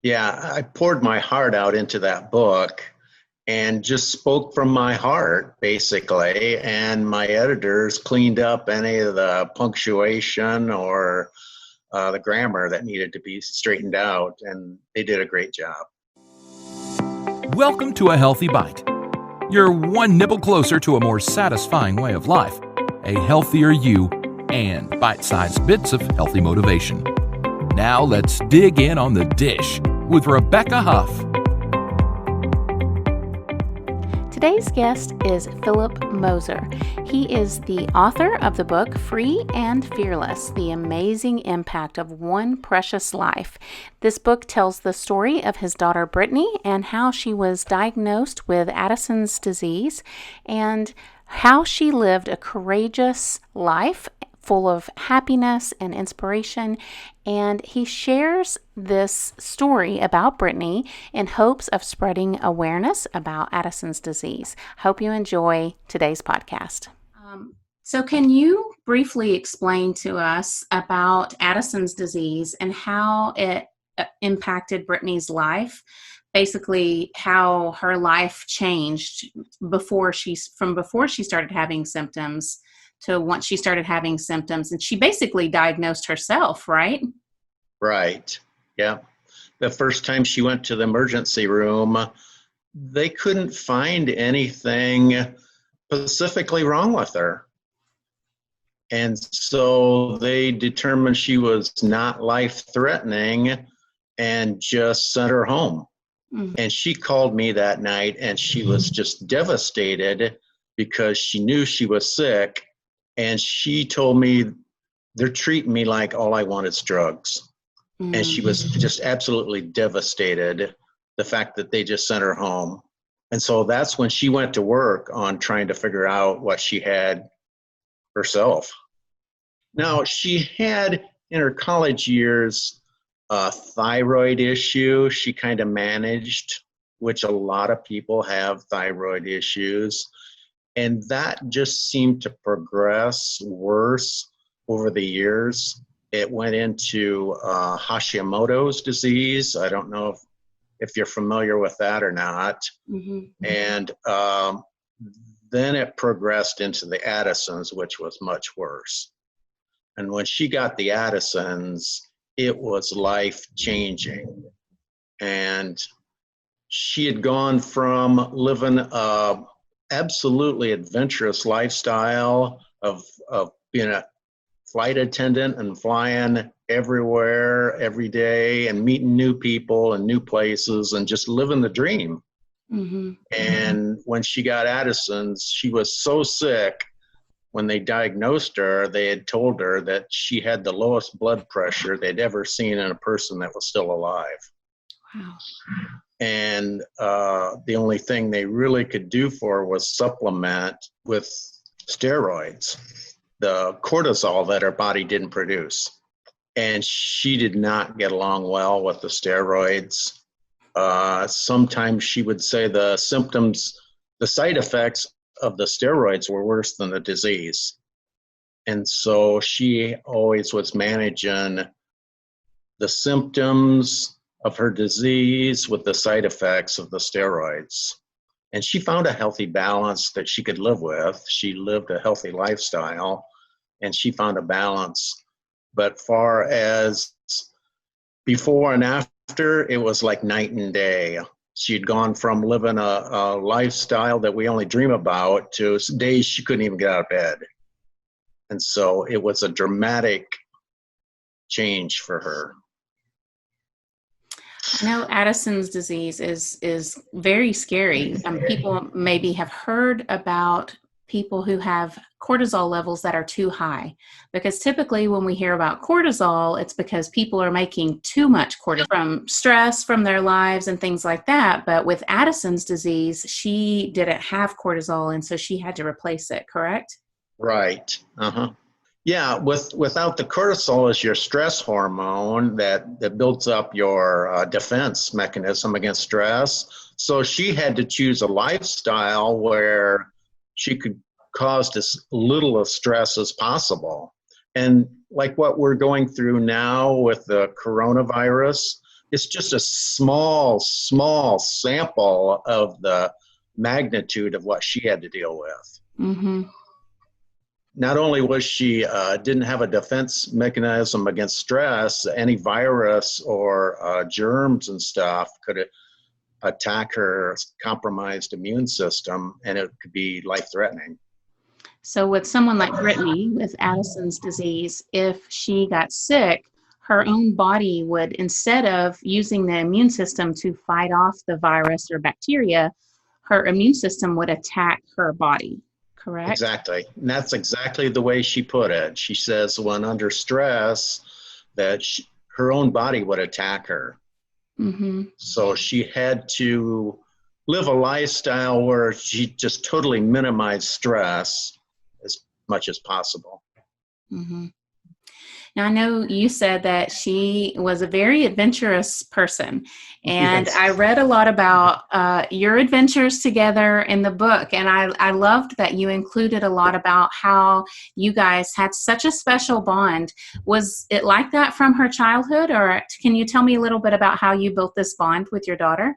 Yeah, I poured my heart out into that book and just spoke from my heart, basically. And my editors cleaned up any of the punctuation or the grammar that needed to be straightened out, and they did a great job. Welcome to A Healthy Bite. You're one nibble closer to a more satisfying way of life, a healthier you, and bite-sized bits of healthy motivation. Now let's dig in on the dish with Rebecca Huff. Today's guest is Philip Moser. He is the author of the book Free and Fearless: The Amazing Impact of One Precious Life. This book tells the story of his daughter Brittany and how she was diagnosed with Addison's disease and how she lived a courageous life full of happiness and inspiration. And he shares this story about Brittany in hopes of spreading awareness about Addison's disease. Hope you enjoy today's podcast. So can you briefly explain to us about Addison's disease and how it impacted Brittany's life? Basically, how her life changed before she started having symptoms to once she started having symptoms, and she basically diagnosed herself, right? Right. Yeah. The first time she went to the emergency room, they couldn't find anything specifically wrong with her. And so they determined she was not life-threatening and just sent her home. Mm-hmm. And she called me that night, and she was just devastated because she knew she was sick. And she told me, they're treating me like all I want is drugs. Mm-hmm. And she was just absolutely devastated, the fact that they just sent her home. And so that's when she went to work on trying to figure out what she had herself. Now, she had, in her college years, a thyroid issue she kind of managed, which a lot of people have thyroid issues. And that just seemed to progress worse over the years. It went into Hashimoto's disease. I don't know if you're familiar with that or not. Mm-hmm. And then it progressed into the Addisons, which was much worse. And when she got the Addisons, it was life-changing. And she had gone from living a absolutely adventurous lifestyle of being a flight attendant and flying everywhere every day and meeting new people and new places and just living the dream. Mm-hmm. And when she got Addison's, she was so sick. When they diagnosed her, they had told her that she had the lowest blood pressure they'd ever seen in a person that was still alive. Wow. And the only thing they really could do for her was supplement with steroids, the cortisol that her body didn't produce. And she did not get along well with the steroids. Sometimes she would say the symptoms, the side effects of the steroids were worse than the disease. And so she always was managing the symptoms of her disease with the side effects of the steroids. And she found a healthy balance that she could live with. She lived a healthy lifestyle, and she found a balance. But far as before and after, it was like night and day. She'd gone from living a lifestyle that we only dream about to days she couldn't even get out of bed. And so it was a dramatic change for her. I know Addison's disease is very scary. People maybe have heard about people who have cortisol levels that are too high, because typically when we hear about cortisol, it's because people are making too much cortisol from stress from their lives and things like that. But with Addison's disease, she didn't have cortisol, and so she had to replace it, correct? Right. Uh-huh. Yeah, without the cortisol is your stress hormone that builds up your defense mechanism against stress. So she had to choose a lifestyle where she could cause as little of stress as possible. And like what we're going through now with the coronavirus, it's just a small sample of the magnitude of what she had to deal with. Mm-hmm. Not only was she didn't have a defense mechanism against stress, any virus or germs and stuff could attack her compromised immune system, and it could be life-threatening. So with someone like Brittany with Addison's disease, if she got sick, her own body would, instead of using the immune system to fight off the virus or bacteria, her immune system would attack her body, correct? Exactly. And that's exactly the way she put it. She says when under stress that her own body would attack her. Mm-hmm. So she had to live a lifestyle where she just totally minimized stress as much as possible. Mm-hmm. Now, I know you said that she was a very adventurous person, and Yes. I read a lot about your adventures together in the book, and I loved that you included a lot about how you guys had such a special bond. Was it like that from her childhood, or can you tell me a little bit about how you built this bond with your daughter?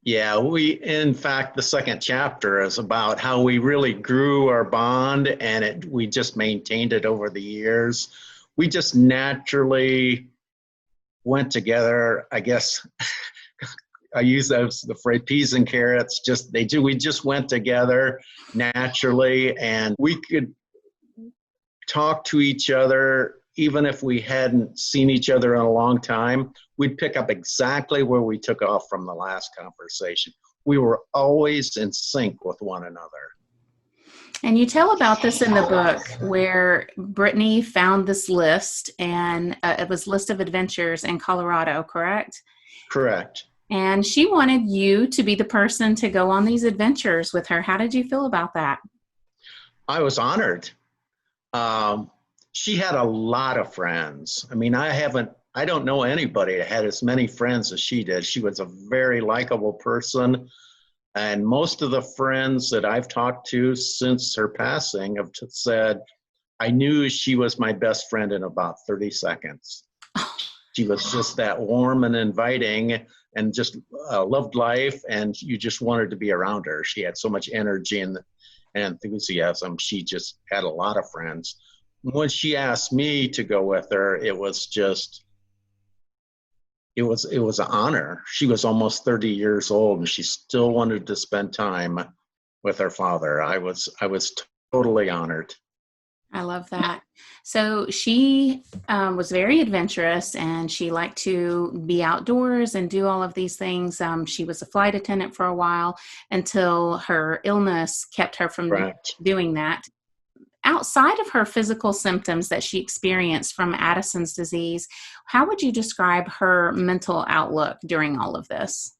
Yeah, in fact, the second chapter is about how we really grew our bond, and we just maintained it over the years. We just naturally went together. I guess I use the phrase peas and carrots. We just went together naturally, and we could talk to each other even if we hadn't seen each other in a long time. We'd pick up exactly where we took off from the last conversation. We were always in sync with one another. And you tell about this in the book where Brittany found this list, and it was List of Adventures in Colorado, correct? Correct. And she wanted you to be the person to go on these adventures with her. How did you feel about that? I was honored. She had a lot of friends. I mean, I don't know anybody that had as many friends as she did. She was a very likable person. And most of the friends that I've talked to since her passing have said, I knew she was my best friend in about 30 seconds. She was just that warm and inviting and just loved life, and you just wanted to be around her. She had so much energy and enthusiasm. She just had a lot of friends. When she asked me to go with her, it was an honor. She was almost 30 years old, and she still wanted to spend time with her father. I was totally honored. I love that. So she was very adventurous, and she liked to be outdoors and do all of these things. She was a flight attendant for a while until her illness kept her from doing that. Outside of her physical symptoms that she experienced from Addison's disease, how would you describe her mental outlook during all of this?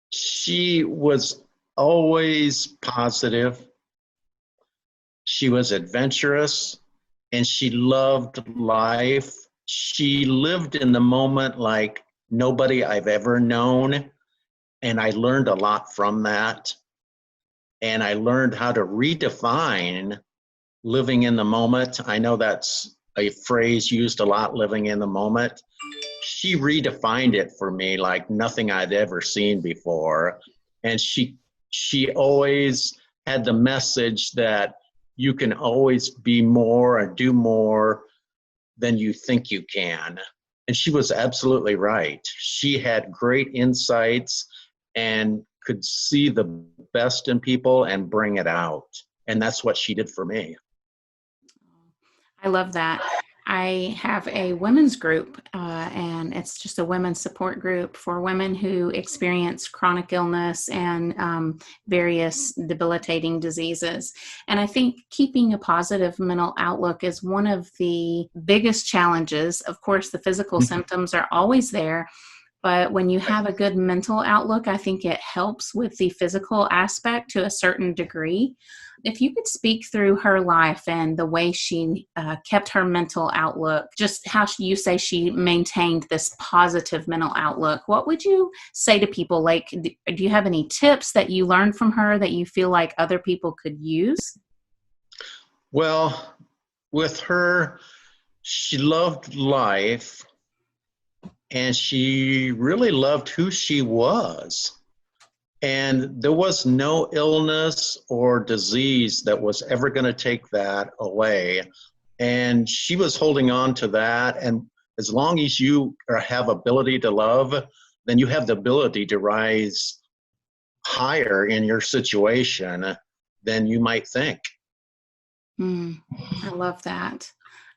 She was always positive. She was adventurous, and she loved life. She lived in the moment like nobody I've ever known, and I learned a lot from that. And I learned how to redefine living in the moment. I know that's a phrase used a lot, living in the moment. She redefined it for me like nothing I'd ever seen before. And she always had the message that you can always be more and do more than you think you can. And she was absolutely right. She had great insights and could see the best in people and bring it out. And that's what she did for me. I love that. I have a women's group, and it's just a women's support group for women who experience chronic illness and various debilitating diseases. And I think keeping a positive mental outlook is one of the biggest challenges. Of course, the physical symptoms are always there, but when you have a good mental outlook, I think it helps with the physical aspect to a certain degree. If you could speak through her life and the way she kept her mental outlook, just how you say she maintained this positive mental outlook, what would you say to people? Like, do you have any tips that you learned from her that you feel like other people could use? Well, with her, she loved life, and she really loved who she was. And there was no illness or disease that was ever going to take that away. And she was holding on to that. And as long as you have ability to love, then you have the ability to rise higher in your situation than you might think. I love that.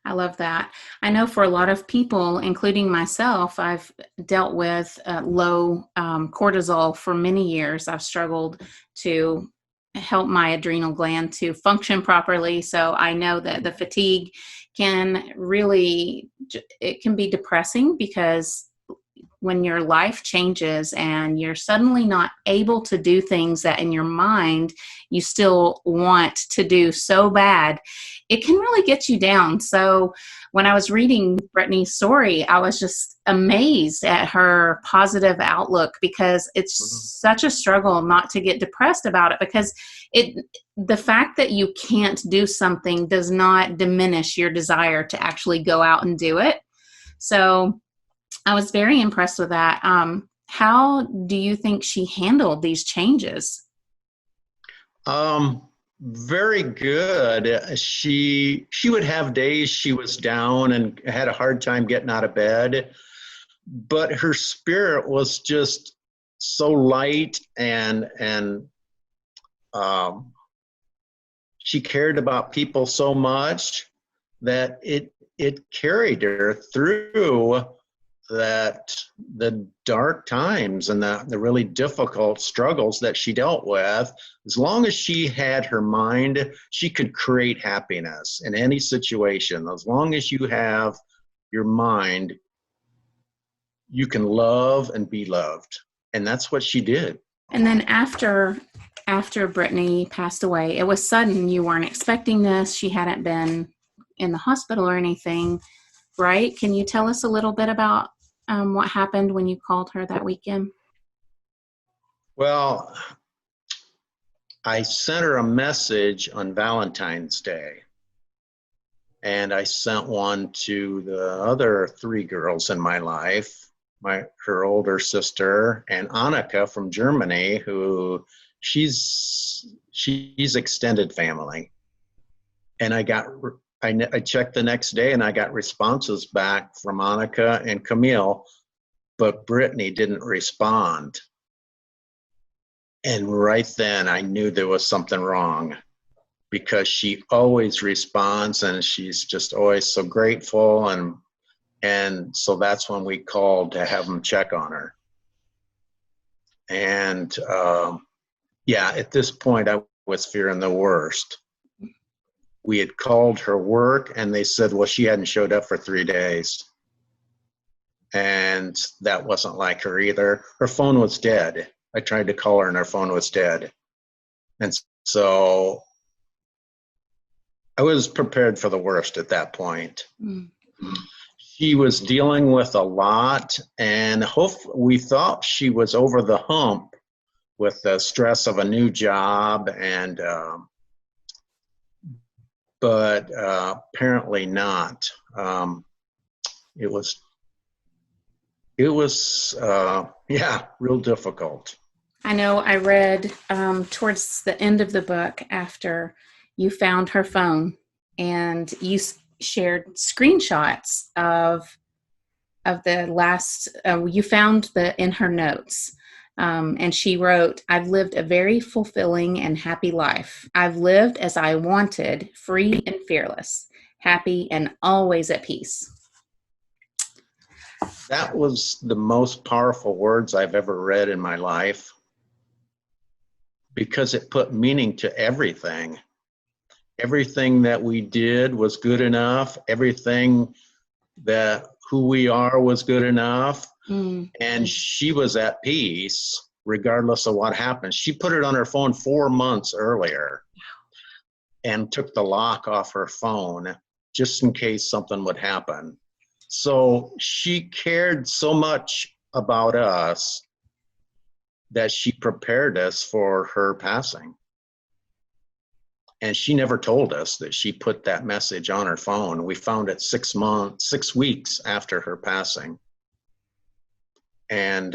I love that. I know for a lot of people, including myself, I've dealt with low cortisol for many years. I've struggled to help my adrenal gland to function properly. So I know that the fatigue can really, it can be depressing, because when your life changes and you're suddenly not able to do things that in your mind you still want to do so bad, it can really get you down. So when I was reading Brittany's story, I was just amazed at her positive outlook, because it's such a struggle not to get depressed about it, because the fact that you can't do something does not diminish your desire to actually go out and do it. So I was very impressed with that. How do you think she handled these changes? Very good. She would have days she was down and had a hard time getting out of bed, but her spirit was just so light, and she cared about people so much that it carried her through the dark times and the really difficult struggles that she dealt with. As long as she had her mind, she could create happiness in any situation. As long as you have your mind, you can love and be loved. And that's what she did. And then after Brittany passed away, it was sudden. You weren't expecting this. She hadn't been in the hospital or anything, right? Can you tell us a little bit about what happened when you called her that weekend? Well, I sent her a message on Valentine's Day, and I sent one to the other three girls in my life, her older sister, and Annika from Germany, who she's extended family. And I checked the next day, and I got responses back from Annika and Camille, but Brittany didn't respond. And right then I knew there was something wrong, because she always responds and she's just always so grateful. And so that's when we called to have them check on her. And at this point I was fearing the worst. We had called her work, and they said, well, she hadn't showed up for 3 days. And that wasn't like her either. Her phone was dead. I tried to call her and her phone was dead. And so I was prepared for the worst at that point. She was dealing with a lot, and we thought she was over the hump with the stress of a new job, and but apparently not. It was real difficult. I know I read towards the end of the book, after you found her phone, and you shared screenshots of the last, you found in her notes. And she wrote, "I've lived a very fulfilling and happy life. I've lived as I wanted, free and fearless, happy and always at peace." That was the most powerful words I've ever read in my life, because it put meaning to everything. Everything that we did was good enough. Everything that who we are was good enough. And she was at peace regardless of what happened. She put it on her phone 4 months earlier and took the lock off her phone just in case something would happen. So she cared so much about us that she prepared us for her passing. And she never told us that she put that message on her phone. We found it 6 weeks after her passing. And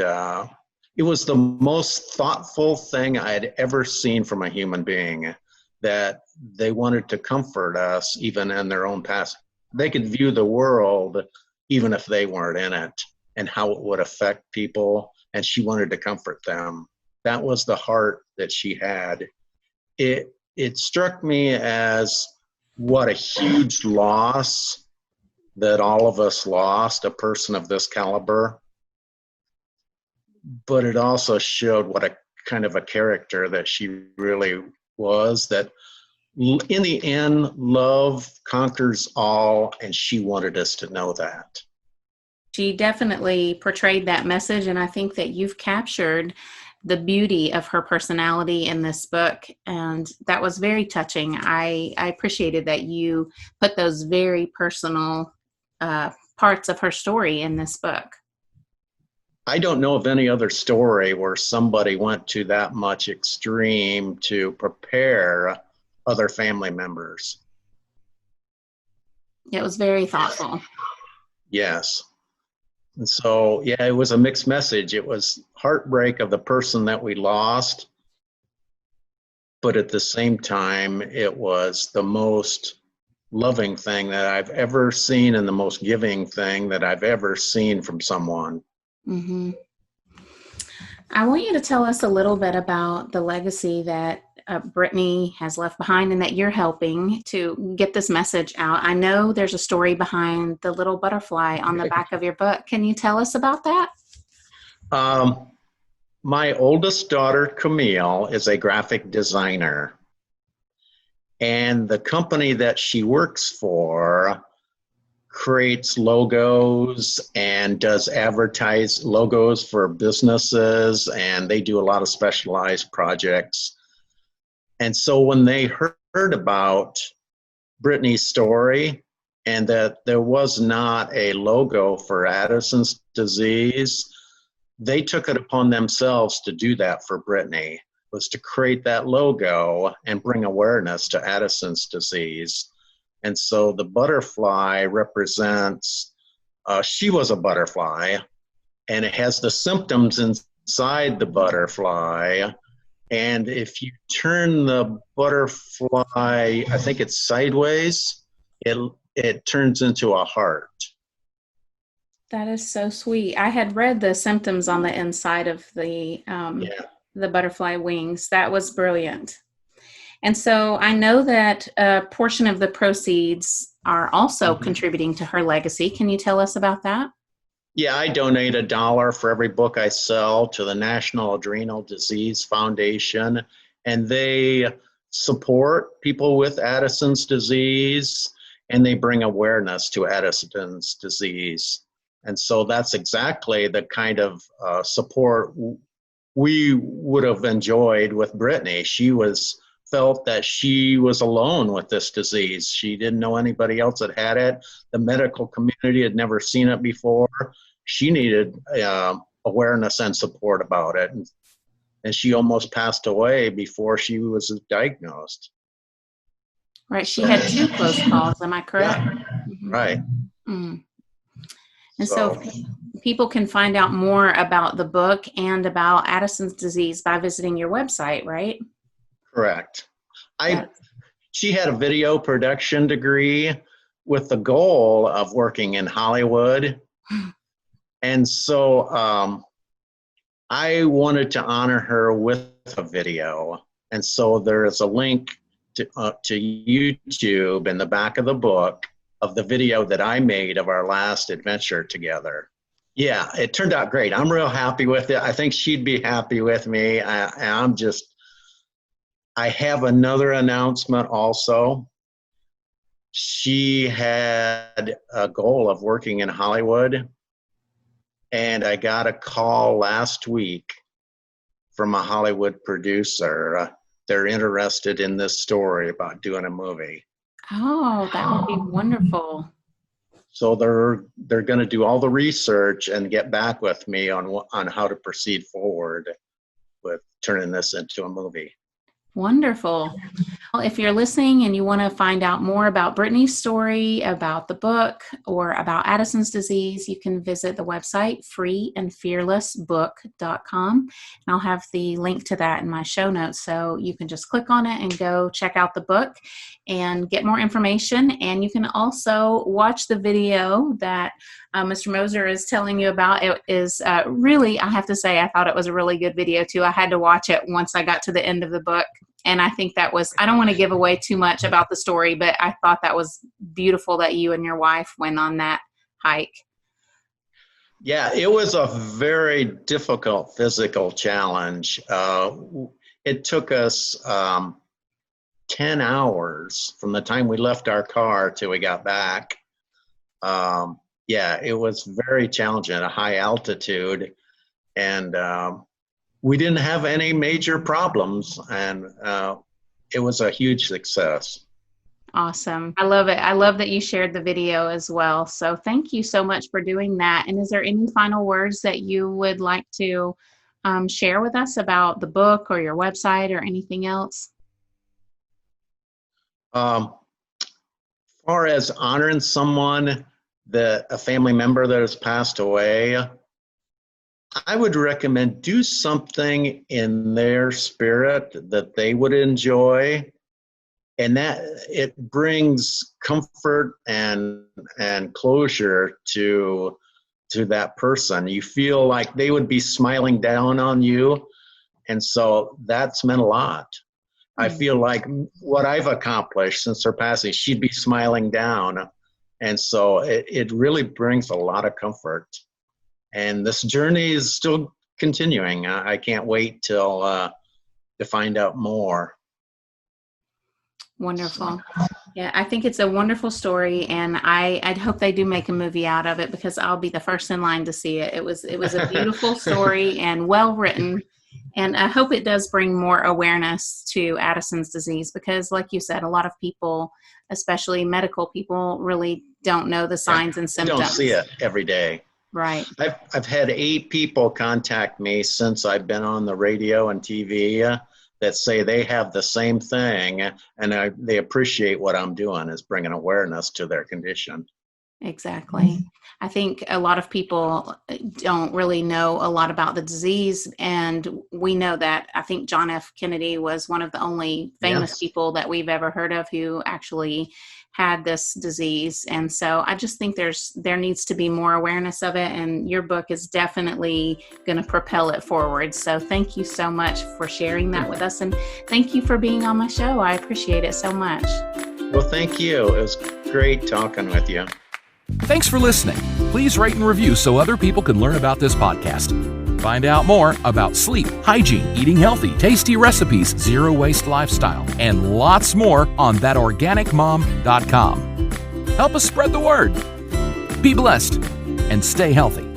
it was the most thoughtful thing I had ever seen from a human being, that they wanted to comfort us even in their own past. They could view the world even if they weren't in it, and how it would affect people, and she wanted to comfort them. That was the heart that she had. It struck me as what a huge loss that all of us lost, a person of this caliber. But it also showed what a kind of a character that she really was, that in the end, love conquers all, and she wanted us to know that. She definitely portrayed that message, and I think that you've captured the beauty of her personality in this book, and that was very touching. I appreciated that you put those very personal parts of her story in this book. I don't know of any other story where somebody went to that much extreme to prepare other family members. It was very thoughtful. Yes. And so, yeah, it was a mixed message. It was heartbreak of the person that we lost, but at the same time, it was the most loving thing that I've ever seen, and the most giving thing that I've ever seen from someone. Mm-hmm. I want you to tell us a little bit about the legacy that Brittany has left behind, and that you're helping to get this message out. I know there's a story behind the little butterfly on the back of your book. Can you tell us about that? My oldest daughter, Camille, is a graphic designer. And the company that she works for creates logos and does advertise logos for businesses, and they do a lot of specialized projects. And so when they heard about Brittany's story, and that there was not a logo for Addison's disease, they took it upon themselves to do that for Brittany, was to create that logo and bring awareness to Addison's disease. And so the butterfly represents, she was a butterfly, and it has the symptoms inside the butterfly. And if you turn the butterfly, I think it's sideways, it turns into a heart. That is so sweet. I had read the symptoms on the inside of the butterfly wings. That was brilliant. And so I know that a portion of the proceeds are also contributing to her legacy. Can you tell us about that? Yeah, I donate $1 for every book I sell to the National Adrenal Disease Foundation, and they support people with Addison's disease, and they bring awareness to Addison's disease. And so that's exactly the kind of support we would have enjoyed with Brittany. She felt that she was alone with this disease. She didn't know anybody else that had it. The medical community had never seen it before. She needed awareness and support about it. And she almost passed away before she was diagnosed. Right. She had 2 close calls. Am I correct? Yeah. Mm-hmm. Right. Mm-hmm. And so people can find out more about the book and about Addison's disease by visiting your website, right? Correct. She had a video production degree with the goal of working in Hollywood. And so I wanted to honor her with a video. And so there is a link to YouTube in the back of the book of the video that I made of our last adventure together. Yeah, it turned out great. I'm real happy with it. I think she'd be happy with me. I have another announcement also. She had a goal of working in Hollywood, and I got a call last week from a Hollywood producer. They're interested in this story about doing a movie. Oh, that would be wonderful. So they're going to do all the research and get back with me on how to proceed forward with turning this into a movie. Wonderful. Well, if you're listening and you want to find out more about Brittany's story, about the book, or about Addison's disease, you can visit the website freeandfearlessbook.com. And I'll have the link to that in my show notes. So you can just click on it and go check out the book and get more information. And you can also watch the video that Mr. Moser is telling you about. It is really, I have to say, I thought it was a really good video too. I had to watch it once I got to the end of the book. And I think that was, I don't want to give away too much about the story, but I thought that was beautiful that you and your wife went on that hike. Yeah, it was a very difficult physical challenge. It took us 10 hours from the time we left our car till we got back. Yeah, it was very challenging at a high altitude. And we didn't have any major problems, and it was a huge success. Awesome. I love it. I love that you shared the video as well. So thank you so much for doing that. And is there any final words that you would like to share with us about the book or your website or anything else? Far as honoring someone, a family member that has passed away, I would recommend do something in their spirit that they would enjoy, and that it brings comfort and closure to that person. You feel like they would be smiling down on you, and so that's meant a lot. I feel like what I've accomplished since her passing, she'd be smiling down, and so it really brings a lot of comfort. And this journey is still continuing. I can't wait till to find out more. Wonderful. Yeah, I think it's a wonderful story, and I'd hope they do make a movie out of it, because I'll be the first in line to see it. It was a beautiful story and well written, and I hope it does bring more awareness to Addison's disease, because, like you said, a lot of people, especially medical people, really don't know the signs and symptoms. Don't see it every day. Right. I've had 8 people contact me since I've been on the radio and TV that say they have the same thing, and they appreciate what I'm doing, is bringing awareness to their condition. Exactly. I think a lot of people don't really know a lot about the disease, and we know that. I think John F. Kennedy was one of the only famous people that we've ever heard of who actually had this disease. And so I just think there needs to be more awareness of it, and your book is definitely going to propel it forward. So thank you so much for sharing that with us, and thank you for being on my show. I appreciate it so much. Well, thank you. It was great talking with you. Thanks for listening. Please rate and review so other people can learn about this podcast. Find out more about sleep, hygiene, eating healthy, tasty recipes, zero-waste lifestyle, and lots more on thatorganicmom.com. Help us spread the word. Be blessed and stay healthy.